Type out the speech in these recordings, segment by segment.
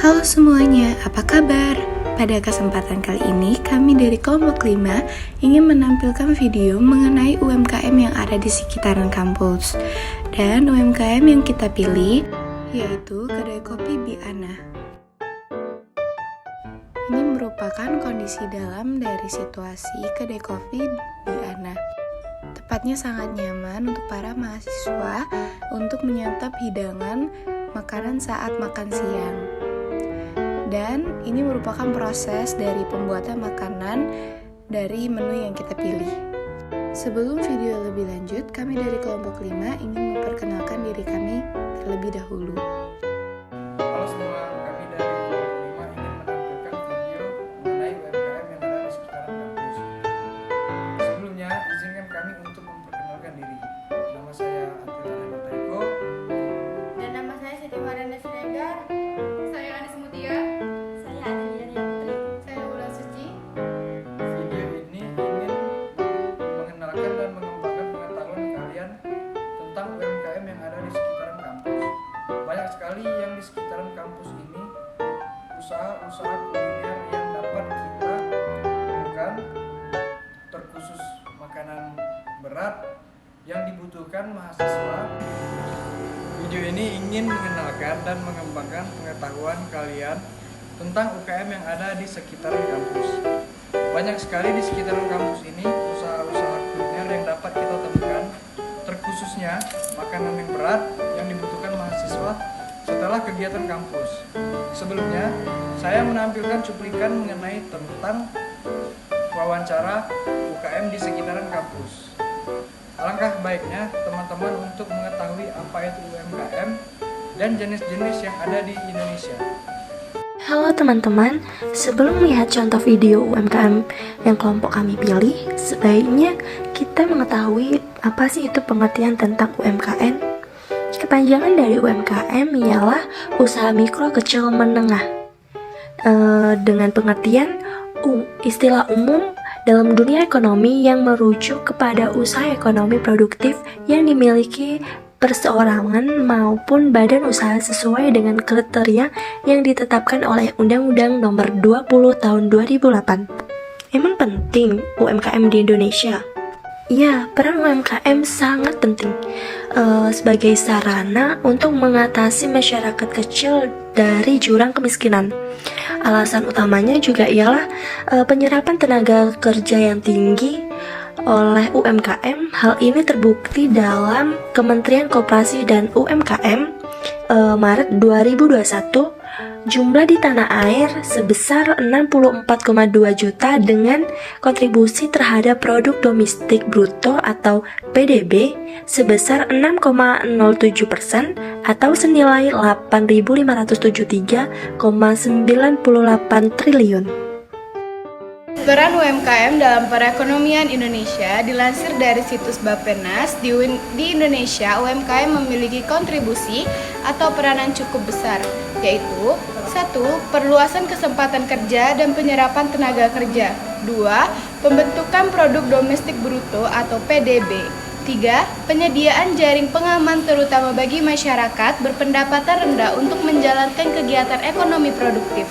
Halo semuanya, apa kabar? Pada kesempatan kali ini, kami dari kelompok 5 ingin menampilkan video mengenai UMKM yang ada di sekitaran kampus. Dan UMKM yang kita pilih yaitu Kedai Kopi Biana. Ini merupakan kondisi dalam dari situasi Kedai Kopi Biana. Tepatnya sangat nyaman untuk para mahasiswa untuk menyantap hidangan makanan saat makan siang. Dan ini merupakan proses dari pembuatan makanan dari menu yang kita pilih. Sebelum video lebih lanjut, kami dari kelompok 5 ingin memperkenalkan diri kami terlebih dahulu. Halo semua, kami dari kelompok 5 ingin menampilkan video mengenai UMKM yang ada di sekitaran kampus. Sebelumnya, izinkan kami untuk memperkenalkan diri. Nama saya Atila Reno Taiko. Dan nama saya Siti Mariana Siregar. Saya Anis Mutia. Saya Adelia Putri. Saya Wulan Suci. Video ini ingin mengenalkan dan mengembangkan pengetahuan kalian tentang UMKM yang ada di sekitaran kampus. Banyak sekali yang di sekitaran kampus ini usaha-usaha kuliner yang dapat kita temukan, terkhusus makanan berat yang dibutuhkan mahasiswa. Video ini ingin mengenalkan dan mengembangkan pengetahuan kalian tentang UKM yang ada di sekitaran kampus. Banyak sekali di sekitaran kampus ini usaha-usaha kuliner yang dapat kita temukan, terkhususnya makanan yang berat yang dibutuhkan mahasiswa setelah kegiatan kampus. Sebelumnya, saya menampilkan cuplikan mengenai tentang wawancara UKM di sekitaran kampus. Alangkah baiknya teman-teman untuk mengetahui apa itu UMKM dan jenis-jenis yang ada di Indonesia. Halo teman-teman, sebelum melihat contoh video UMKM yang kelompok kami pilih, sebaiknya kita mengetahui apa sih itu pengertian tentang UMKM. Kepanjangan dari UMKM ialah usaha mikro kecil menengah. Dengan pengertian istilah umum dalam dunia ekonomi yang merujuk kepada usaha ekonomi produktif yang dimiliki perseorangan maupun badan usaha sesuai dengan kriteria yang ditetapkan oleh Undang-Undang Nomor 20 Tahun 2008. Emang penting UMKM di Indonesia? Ya, peran UMKM sangat penting sebagai sarana untuk mengatasi masyarakat kecil dari jurang kemiskinan. Alasan utamanya juga ialah penyerapan tenaga kerja yang tinggi oleh UMKM. Hal ini terbukti dalam Kementerian Koperasi dan UMKM Maret 2021, jumlah di tanah air sebesar 64,2 juta dengan kontribusi terhadap produk domestik bruto atau PDB sebesar 6,07% atau senilai 8.573,98 triliun. Peran UMKM dalam perekonomian Indonesia dilansir dari situs Bappenas. Di Indonesia, UMKM memiliki kontribusi atau peranan cukup besar, yaitu 1. Perluasan kesempatan kerja dan penyerapan tenaga kerja. 2. Pembentukan produk domestik bruto atau PDB. 3. Penyediaan jaring pengaman terutama bagi masyarakat berpendapatan rendah untuk menjalankan kegiatan ekonomi produktif.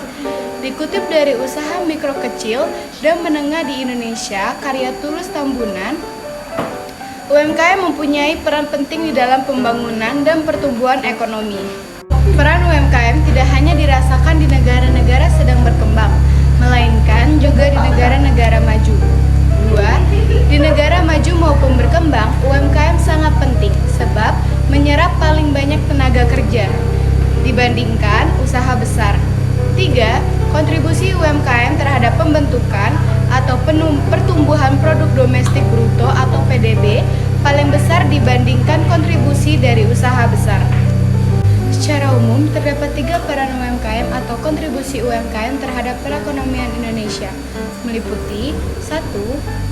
Dikutip dari usaha mikro kecil dan menengah di Indonesia, karya Tulus Tambunan, UMKM mempunyai peran penting di dalam pembangunan dan pertumbuhan ekonomi. Peran UMKM tidak hanya dirasakan di negara-negara sedang berkembang, melainkan juga di negara-negara maju. 2. Di negara maju maupun berkembang, UMKM sangat penting sebab menyerap paling banyak tenaga kerja dibandingkan usaha besar. 3. Kontribusi UMKM terhadap pembentukan atau pertumbuhan produk domestik bruto atau PDB paling besar dibandingkan kontribusi dari usaha besar. Secara umum, terdapat 3 peran UMKM atau kontribusi UMKM terhadap perekonomian Indonesia, meliputi 1.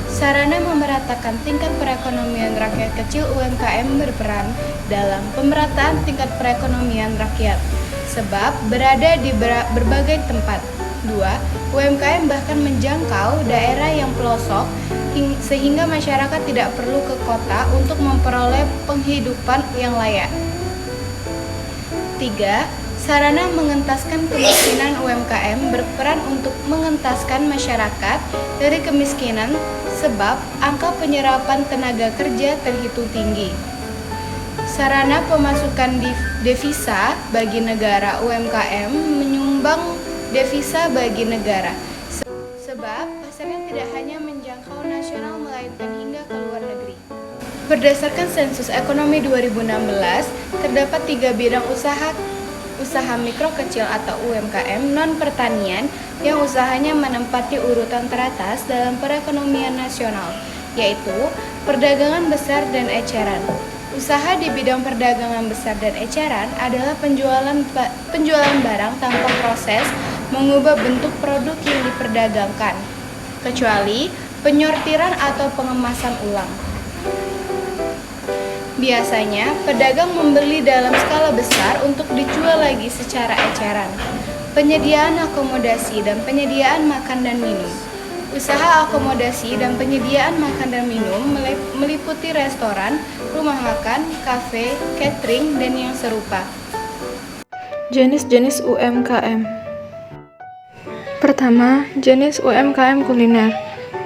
Sarana memeratakan tingkat perekonomian rakyat kecil. UMKM berperan dalam pemerataan tingkat perekonomian rakyat sebab berada di berbagai tempat. 2. UMKM bahkan menjangkau daerah yang pelosok sehingga masyarakat tidak perlu ke kota untuk memperoleh penghidupan yang layak. 3. Sarana mengentaskan kemiskinan UMKM berperan untuk mengentaskan masyarakat dari kemiskinan sebab angka penyerapan tenaga kerja terhitung tinggi. Sarana pemasukan devisa bagi negara UMKM menyumbang devisa bagi negara. Sebab pasarnya tidak hanya menjangkau nasional melainkan hingga ke luar negeri. Berdasarkan sensus ekonomi 2016, terdapat 3 bidang usaha mikro kecil atau UMKM non-pertanian yang usahanya menempati urutan teratas dalam perekonomian nasional, yaitu perdagangan besar dan eceran. Usaha di bidang perdagangan besar dan eceran adalah penjualan barang tanpa proses mengubah bentuk produk yang diperdagangkan, kecuali penyortiran atau pengemasan ulang. Biasanya, pedagang membeli dalam skala besar untuk dijual lagi secara eceran. Penyediaan akomodasi dan penyediaan makan dan minum. Usaha akomodasi dan penyediaan makan dan minum meliputi restoran, rumah makan, kafe, catering, dan yang serupa. Jenis-jenis UMKM. Pertama, jenis UMKM kuliner.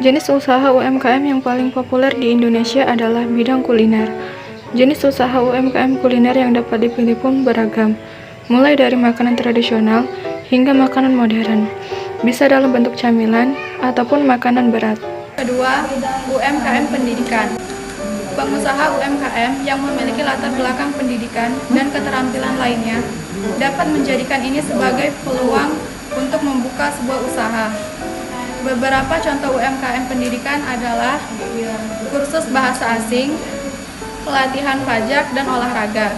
Jenis usaha UMKM yang paling populer di Indonesia adalah bidang kuliner. Jenis usaha UMKM kuliner yang dapat dipilih pun beragam, mulai dari makanan tradisional hingga makanan modern, bisa dalam bentuk camilan ataupun makanan berat. Kedua, UMKM pendidikan. Pengusaha UMKM yang memiliki latar belakang pendidikan dan keterampilan lainnya dapat menjadikan ini sebagai peluang untuk membuka sebuah usaha. Beberapa contoh UMKM pendidikan adalah kursus bahasa asing, pelatihan pajak, dan olahraga.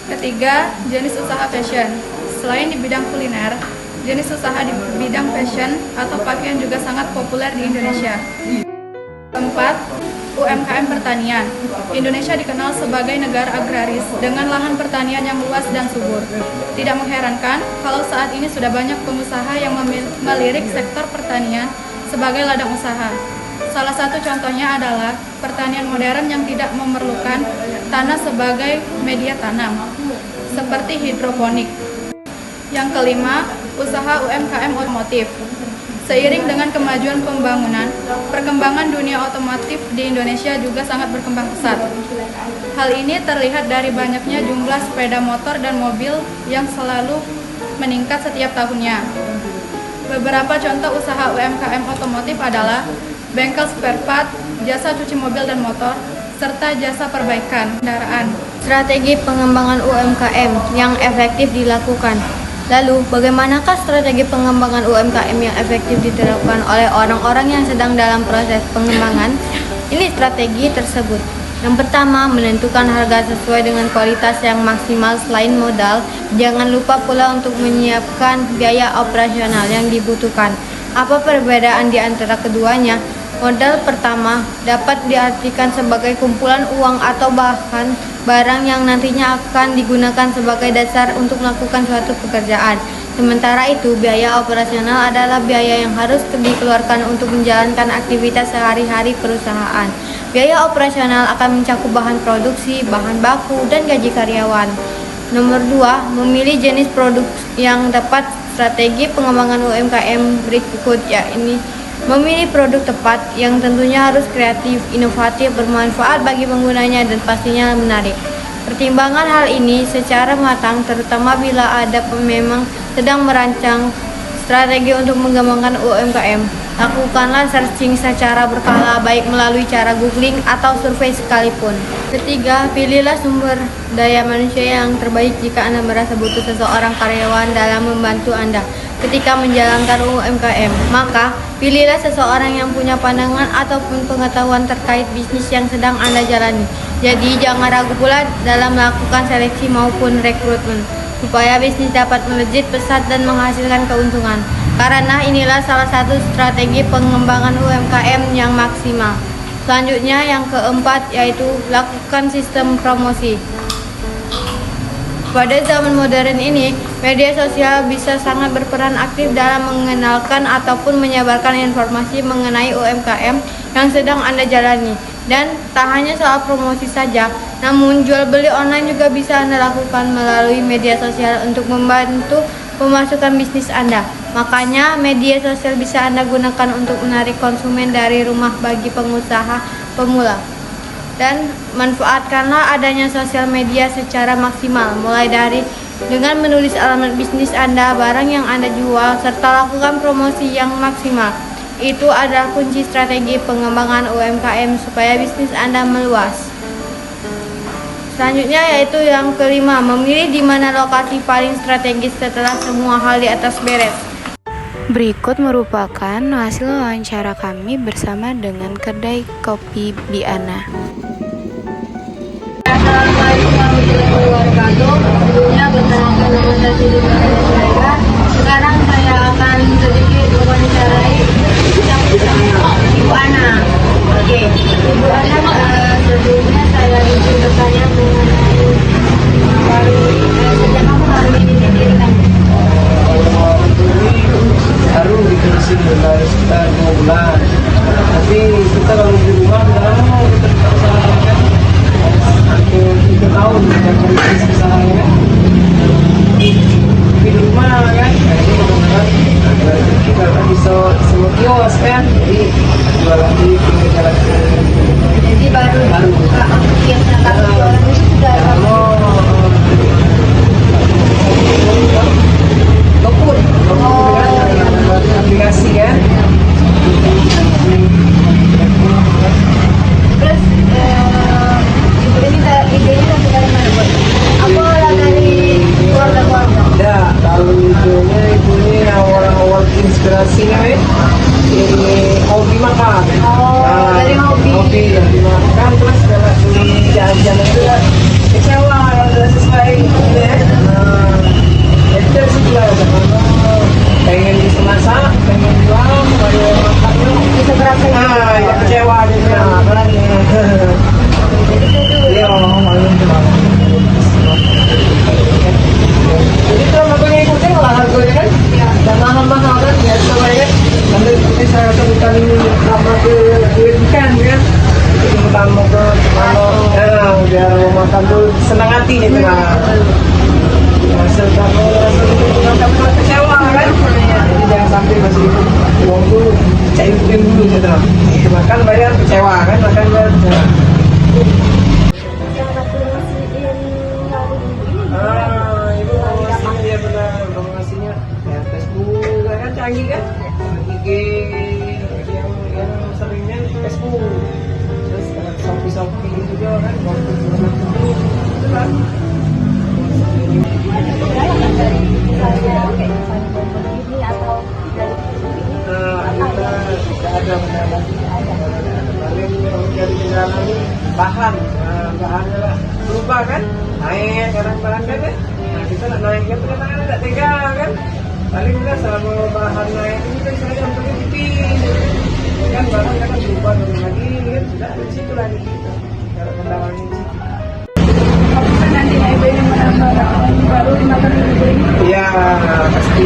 Ketiga, jenis usaha fashion. Selain di bidang kuliner, jenis usaha di bidang fashion atau pakaian juga sangat populer di Indonesia. Keempat, UMKM pertanian. Indonesia dikenal sebagai negara agraris dengan lahan pertanian yang luas dan subur. Tidak mengherankan kalau saat ini sudah banyak pengusaha yang melirik sektor pertanian sebagai ladang usaha. Salah satu contohnya adalah pertanian modern yang tidak memerlukan tanah sebagai media tanam, seperti hidroponik. Yang kelima, usaha UMKM otomotif. Seiring dengan kemajuan pembangunan, perkembangan dunia otomotif di Indonesia juga sangat berkembang pesat. Hal ini terlihat dari banyaknya jumlah sepeda motor dan mobil yang selalu meningkat setiap tahunnya. Beberapa contoh usaha UMKM otomotif adalah bengkel spare part, jasa cuci mobil dan motor, serta jasa perbaikan kendaraan. Strategi pengembangan UMKM yang efektif dilakukan. Lalu, bagaimanakah strategi pengembangan UMKM yang efektif diterapkan oleh orang-orang yang sedang dalam proses pengembangan? Ini strategi tersebut. Yang pertama, menentukan harga sesuai dengan kualitas yang maksimal selain modal. Jangan lupa pula untuk menyiapkan biaya operasional yang dibutuhkan. Apa perbedaan di antara keduanya? Modal pertama dapat diartikan sebagai kumpulan uang atau bahkan barang yang nantinya akan digunakan sebagai dasar untuk melakukan suatu pekerjaan. Sementara itu, biaya operasional adalah biaya yang harus dikeluarkan untuk menjalankan aktivitas sehari-hari perusahaan. Biaya operasional akan mencakup bahan produksi, bahan baku, dan gaji karyawan. Nomor 2, memilih jenis produk yang tepat. Strategi pengembangan UMKM berikut yakni memilih produk tepat yang tentunya harus kreatif, inovatif, bermanfaat bagi penggunanya, dan pastinya menarik. Pertimbangan hal ini secara matang, terutama bila ada memang sedang merancang strategi untuk mengembangkan UMKM. Lakukanlah searching secara berkala, baik melalui cara googling atau survei sekalipun. Ketiga, pilihlah sumber daya manusia yang terbaik jika Anda merasa butuh seseorang karyawan dalam membantu Anda ketika menjalankan UMKM. Maka, pilihlah seseorang yang punya pandangan ataupun pengetahuan terkait bisnis yang sedang Anda jalani. Jadi, jangan ragu pula dalam melakukan seleksi maupun rekrutmen, supaya bisnis dapat melejit pesat dan menghasilkan keuntungan. Karena inilah salah satu strategi pengembangan UMKM yang maksimal. Selanjutnya yang keempat yaitu lakukan sistem promosi. Pada zaman modern ini, media sosial bisa sangat berperan aktif dalam mengenalkan ataupun menyebarkan informasi mengenai UMKM yang sedang Anda jalani. Dan tak hanya soal promosi saja, Namun, jual beli online juga bisa Anda lakukan melalui media sosial untuk membantu pemasukan bisnis Anda. Makanya, media sosial bisa Anda gunakan untuk menarik konsumen dari rumah bagi pengusaha pemula. Dan manfaatkanlah adanya sosial media secara maksimal, mulai dari dengan menulis alamat bisnis Anda, barang yang Anda jual, serta lakukan promosi yang maksimal. Itu adalah kunci strategi pengembangan UMKM supaya bisnis Anda meluas. Selanjutnya yaitu yang kelima, memilih di mana lokasi paling strategis setelah semua hal di atas beres. Berikut merupakan hasil wawancara kami bersama dengan kedai kopi Biana. Assalamualaikum warahmatullahi wabarakatuh. Sebelumnya perkenalkan nama saya. Sekarang saya akan sedikit mewawancarai Ibu Ana. Oke, Ibu Ana, sebelumnya saya ingin bertanya mengenai sejak kamu baru ini sendiri kan? Baru bikin sini dari sekitar 2 bulan. Tapi kita kalau di rumah udah lama kita usahakan. Hampir 3 tahun kita bisnis usahanya kan. Di rumah kan, ini benar-benar kita bisa semua kios kan, jadi jualan di pinggir jalan. Jadi baru buka kiosnya kalau jualan itu sudah lama. Tokun aplikasi kan. Terus ibu ini idenya dari mana buat? Apa dari keluarga? Ya, kalau ibunya awal inspirasinya ini hobi makan. Dari hobi. Hobi makan, terus kalau beli jajan itu kan kecewa kalau udah sesuai gitu ya. Itu dari situ lah, pengen bisa masak, pengen jual, baru makannya Bisa berasa ya kecewa gitu ya, apalagi iya, malu jadi kalau makanya ikutin lah harganya kan dan mahal-mahal kan biasa lah ya nanti seperti saya sebutkan sama ke ikan kan utama ke mana biar makan tuh senang hati gitu lah hasil kamu kamu kecewa kan jadi jangan sampai masih uang tuh cairin dulu gitu lah makan bayar kecewa kan makan bayar kecewa. Ibu promosinya ya benar promosinya ya Facebook kan canggih kan IG yang seringnya Facebook terus Shopee juga kan waktu itu kan kita ada benar paling dari kendaraan ini bahannya lah berubah kan naik sekarang bahan kan ya nah kita nak naiknya ternyata kan tidak tega kan paling kita selama bahan naik ini kan saya untuk tipis kan barang kan berubah lagi kan sudah ada di situ lagi kita kalau kendalanya di situ. Apakah nanti ibu ini menambah baru dimakan ibu ini? Iya pasti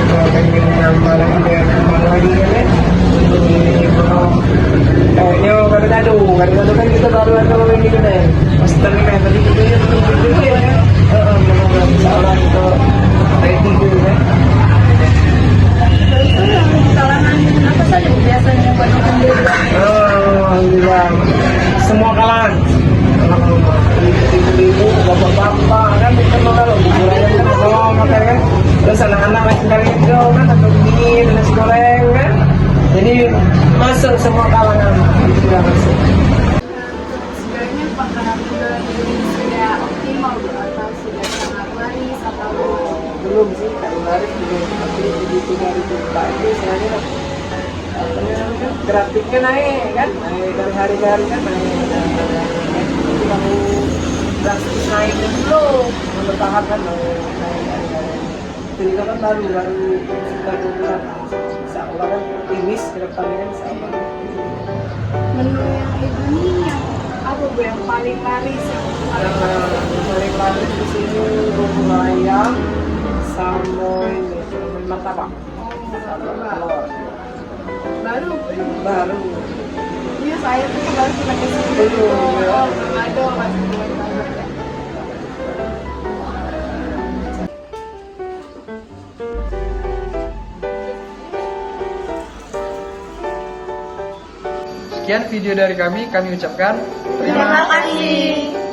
kalau pengen nambah lagi dan nambah lagi kan ya kayaknya kadang-kadang kan kita baru ada ini kan ya pas tadi kayak tadi kita ya betul-betul ya kan seorang itu kayak tidur kan Kesalahan apa saja biasanya buat ibu? alhamdulillah semua kalangan ibu-ibu, bapak-bapak kan kita kalau buburannya kan kalau makan kan terus anak-anak nasi goreng itu kan atau dingin nasi goreng kan jadi masuk semua kalangan sudah masuk. Sebenarnya apakah sudah optimal atau sudah sangat laris atau Belum sih kalau laris belum tapi begitu dari buka itu istilahnya grafiknya naik kan naik dari hari ke hari kan naik tapi kamu drastis naiknya belum bertahap kan naik hari-hari jadi itu kan baru sekitar 2 bulan bisa Allah kan timis ke depannya kan bisa Allah menu yang ibu ini yang apa bu yang paling laris yang paling laris di sini bubur ayam sama ini martabak sama telur baru baru ini bius air tuh kembali ke situ. Oh, belum ada masih belum ada. Sekian video dari kami ucapkan Terima kasih.